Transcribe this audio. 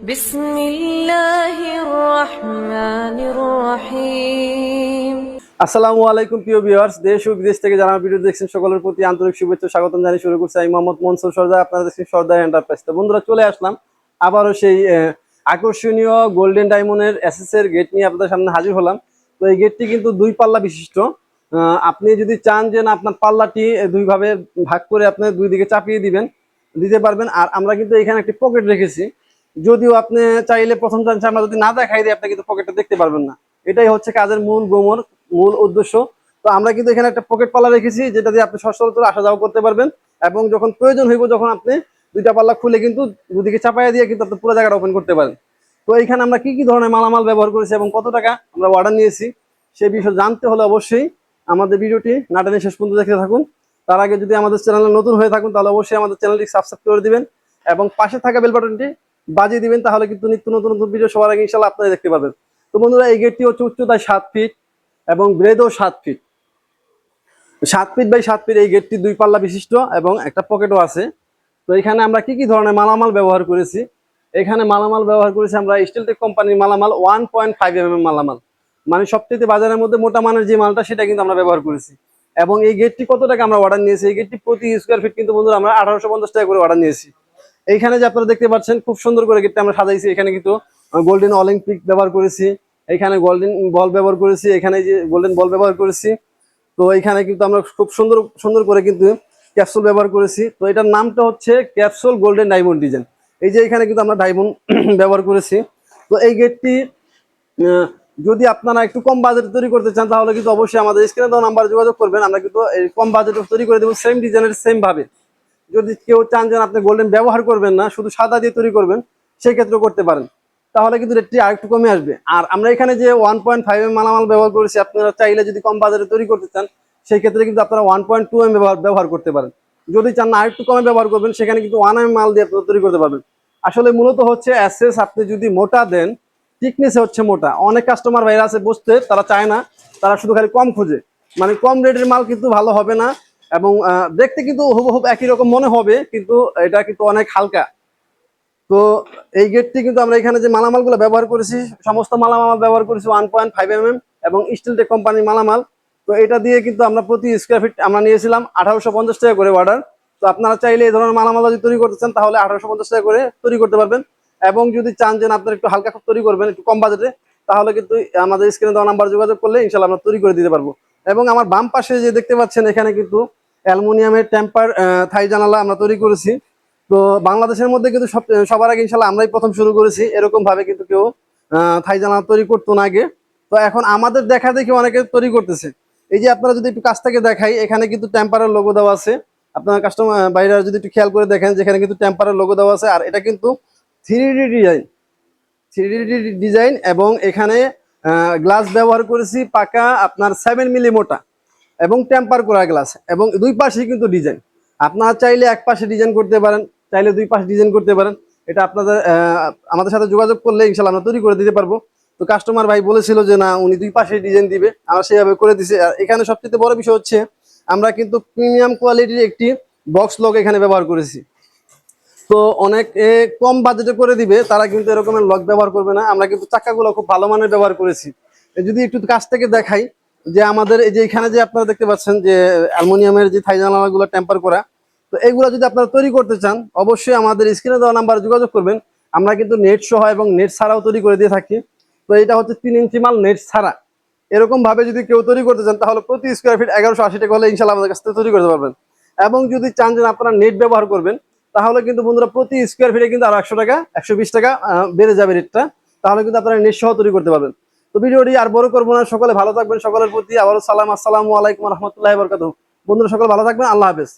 বিসমিল্লাহির রহমানির রহিম। আসসালামু আলাইকুম প্রিয় ভিউয়ার্স, দেশ ও বিদেশ থেকে যারা ভিডিও দেখছেন সকলের প্রতি আন্তরিক শুভেচ্ছা স্বাগতম জানিয়ে শুরু করছি আমি মোহাম্মদ মনসুর সরদার। আপনারা দেখছেন সরদার এন্টারপ্রাইজ। তো বন্ধুরা, চলে আসলাম আবারও সেই আকর্ষণীয় গোল্ডেন ডায়মন্ডের এসএস এর গেট নিয়ে আপনাদের সামনে হাজির হলাম। তো এই গেটটি কিন্তু দুই পাল্লা বিশিষ্ট। আপনি যদি চান যে না আপনার পাল্লাটি দুই ভাবে ভাগ করে আপনি দুই দিকে চাপিয়ে দিতে পারবেন। আর আমরা কিন্তু এখানে একটি পকেট রেখেছি, যদিও আপনি চাইলে প্রথম চান্সে আমরা যদি না দেখাই দিই আপনি কিন্তু পকেটটা দেখতে পারবেন না। এটাই হচ্ছে কাজের মূল উদ্দেশ্য। তো আমরা কিন্তু এখানে একটা পকেট পাল্লা রেখেছি, যেটা দিয়ে আপনি সচরাচর আসা যাওয়া করতে পারবেন, এবং যখন প্রয়োজন হইব যখন আপনি দুইটা পাল্লা খুলে কিন্তু দুদিকে চাপাইয়া দিয়ে কিন্তু আপনি পুরো জায়গাটা ওপেন করতে পারেন। তো এইখানে আমরা কি কি ধরনের মালামাল ব্যবহার করেছি এবং কত টাকা আমরা অর্ডার নিয়েছি সেই বিষয়ে জানতে হলে অবশ্যই আমাদের ভিডিওটি না টেনে শেষ পর্যন্ত দেখতে থাকুন। তার আগে যদি আমাদের চ্যানেলে নতুন হয়ে থাকুন তাহলে অবশ্যই আমাদের চ্যানেলটি সাবস্ক্রাইব করে দিবেন এবং পাশে থাকা বেল বাটনটি বাজিয়ে দিবেন, তাহলে কিন্তু নিত্য নতুন নতুন ভিডিও সবার আগে ইনশাআল্লাহ আপনারা দেখতে পাবেন। তো বন্ধুরা, এই গেটটি হচ্ছে উচ্চতায় 7 ফিট এবং ব্রেডও 7 ফিট। 7 ফিট বাই 7 ফিট এই গেটটি দুই পাল্লা বিশিষ্ট এবং একটা পকেটও আছে। তো এখানে আমরা কি কি ধরনের মালামাল ব্যবহার করেছি, এখানে মালামাল ব্যবহার করেছি আমরা স্টিলটেক কোম্পানির মালামাল 1.5 মালামাল, মানে সবচেয়ে বাজারের মধ্যে মোটা মানের যে মালটা সেটা কিন্তু আমরা ব্যবহার করেছি। এবং এই গেটটি কত টাকা আমরা অর্ডার নিয়েছি, এই গেটটি প্রতি স্কোয়ার ফিট কিন্তু বন্ধুরা আমরা 1850 টাকা করে অর্ডার নিয়েছি। এইখানে যে আপনারা দেখতে পাচ্ছেন খুব সুন্দর করে গেটটা আমরা সাজাইছি। এখানে কিন্তু গোল্ডেন অলিম্পিক ব্যবহার করেছি, এখানে গোল্ডেন বল ব্যবহার করেছি, এখানে যে গোল্ডেন বল ব্যবহার করেছি। তো এখানে কিন্তু আমরা খুব সুন্দর সুন্দর করে কিন্তু ক্যাপসুল ব্যবহার করেছি। তো এটার নামটা হচ্ছে ক্যাপসুল গোল্ডেন ডায়মন্ড ডিজাইন। এই যে এখানে কিন্তু আমরা ডায়মন্ড ব্যবহার করেছি। তো এই গেটটি যদি আপনারা একটু কম বাজেটে তৈরি করতে চান তাহলে কিন্তু অবশ্যই আমাদের স্ক্রিনে দেওয়া নাম্বারে যোগাযোগ করবেন। আমরা কিন্তু এই কম বাজেটে তৈরি করে দেবো, সেম ডিজাইনের সেম ভাবে। যদি কেউ চান যে আপনি গোল্ডেন ব্যবহার করবেন না, শুধু সাদা দিয়ে তৈরি করবেন, সেই ক্ষেত্রে করতে পারেন, তাহলে কিন্তু রেটটি আরেকটু কমে আসবে। আর আমরা এখানে যে 1.5 মালামাল ব্যবহার করেছি, আপনারা চাইলে যদি কম বাজারে তৈরি করতে চান সেই ক্ষেত্রে কিন্তু আপনারা 1.2 ব্যবহার করতে পারেন। যদি চান না আরেকটু কমে ব্যবহার করবেন, সেখানে কিন্তু 1 মাল দিয়ে আপনারা তৈরি করতে পারবেন। আসলে মূলত হচ্ছে এসএস আপনি যদি মোটা দেন, থিকনেসে হচ্ছে মোটা। অনেক কাস্টমার ভাইরা আছে বসতে, তারা চায় না, তারা শুধু খালি কম খোঁজে, মানে কম রেটের মাল কিন্তু ভালো হবে না এবং দেখতে কিন্তু হুবহুব একই রকম মনে হবে, কিন্তু এটা কিন্তু অনেক হালকা। তো এই গেটটি কিন্তু আমরা এখানে যে মালামালগুলো ব্যবহার করেছি, সমস্ত মালামাল ব্যবহার করেছি 1.5 এবং স্টিলটেক কোম্পানির মালামাল। তো এটা দিয়ে কিন্তু আমরা প্রতি স্কোয়ার ফিট আমরা নিয়েছিলাম 1850 টাকা করে অর্ডার। তো আপনারা চাইলে এই ধরনের মালামাল যদি তৈরি করতে চান তাহলে 1850 টাকা করে তৈরি করতে পারবেন। এবং যদি চান যে আপনারা একটু হালকা তৈরি করবেন একটু কম বাজেটে, তাহলে কিন্তু আমাদের স্ক্রিনে দেওয়া নাম্বার যোগাযোগ করলে ইনশাল্লাহ আমরা তৈরি করে দিতে পারবো। এবং আমার বাম পাশে যে দেখতে পাচ্ছেন এখানে কিন্তু অ্যালুমিনিয়ামের টেম্পার থাই জানালা আমরা তৈরি করেছি। তো বাংলাদেশের মধ্যে কিন্তু সবার আগে ইনশাল্লাহ আমরাই প্রথম শুরু করেছি, এরকম ভাবে কিন্তু কেউ থাই জানালা তৈরি করতো না আগে। তো এখন আমাদের দেখা দেখি অনেকে তৈরি করতেছে। এই যে আপনারা যদি একটু কাছ থেকে দেখাই, এখানে কিন্তু টেম্পারের লোগো দেওয়া আছে। আপনার কাস্টমার বাইরে যদি একটু খেয়াল করে দেখেন, যেখানে কিন্তু টেম্পারের লোগো দেওয়া আছে। আর এটা কিন্তু 3D ডিজাইন, 3D ডিজাইন এবং এখানে গ্লাস ব্যবহার করেছি পাকা আপনার 7 মিলি মোটা এবং টেম্পার করা গ্লাস, এবং দুই পাশেই কিন্তু ডিজাইন। আপনারা চাইলে এক পাশে ডিজাইন করতে পারেন, চাইলে দুই পাশে ডিজাইন করতে পারেন। এটা আপনাদের আমাদের সাথে যোগাযোগ করলে ইনশাল্লাহ আমরা তৈরি করে দিতে পারবো। তো কাস্টমার ভাই বলেছিল যে না উনি দুই পাশে ডিজাইন দিবে, আমরা সেইভাবে করে দিছি। আর এখানে সবচেয়ে বড় বিষয় হচ্ছে আমরা কিন্তু প্রিমিয়াম কোয়ালিটির একটি বক্স লক এখানে ব্যবহার করেছি। তো অনেক কম বাজেটে করে দিবে, তারা কিন্তু এরকমের লক ব্যবহার করবে না। আমরা কিন্তু চাকাগুলো খুব ভালো মানের ব্যবহার করেছি। যদি একটু কাছ থেকে দেখাই, যে আমাদের এই যে এখানে যে আপনারা দেখতে পাচ্ছেন যে অ্যালুমিনিয়ামের যে থাই জানালাগুলো টেম্পার করা, তো এইগুলো যদি আপনারা তৈরি করতে চান অবশ্যই আমাদের স্ক্রিনে দেওয়া নাম্বারে যোগাযোগ করবেন। আমরা কিন্তু নেট সহ এবং নেট ছাড়াও তৈরি করে দিয়ে থাকি। তো এটা হচ্ছে 3 ইঞ্চি মাল নেট ছাড়া। এরকম ভাবে যদি কেউ তৈরি করতে চান তাহলে প্রতি স্কোয়ার ফিট 1180 টাকা হলে ইনশাল্লাহ আমাদের কাছ থেকে তৈরি করতে পারবেন। এবং যদি চান যে আপনারা নেট ব্যবহার করবেন, তাহলে কিন্তু বন্ধুরা প্রতি স্কোয়ার ফিটে কিন্তু আরো 100 টাকা 120 টাকা বেড়ে যাবে রেটটা, তাহলে কিন্তু আপনারা নেট সহ তৈরি করতে পারবেন। তো ভিডিওটি আর বড় করবো না, সকলে ভালো থাকবেন, সকলের প্রতি আবারও সালাম, আসসালামু আলাইকুম রহমতুল্লাহ বরকাতুহু। বন্ধুরা সকলে ভালো থাকবেন, আল্লাহ হাফেজ।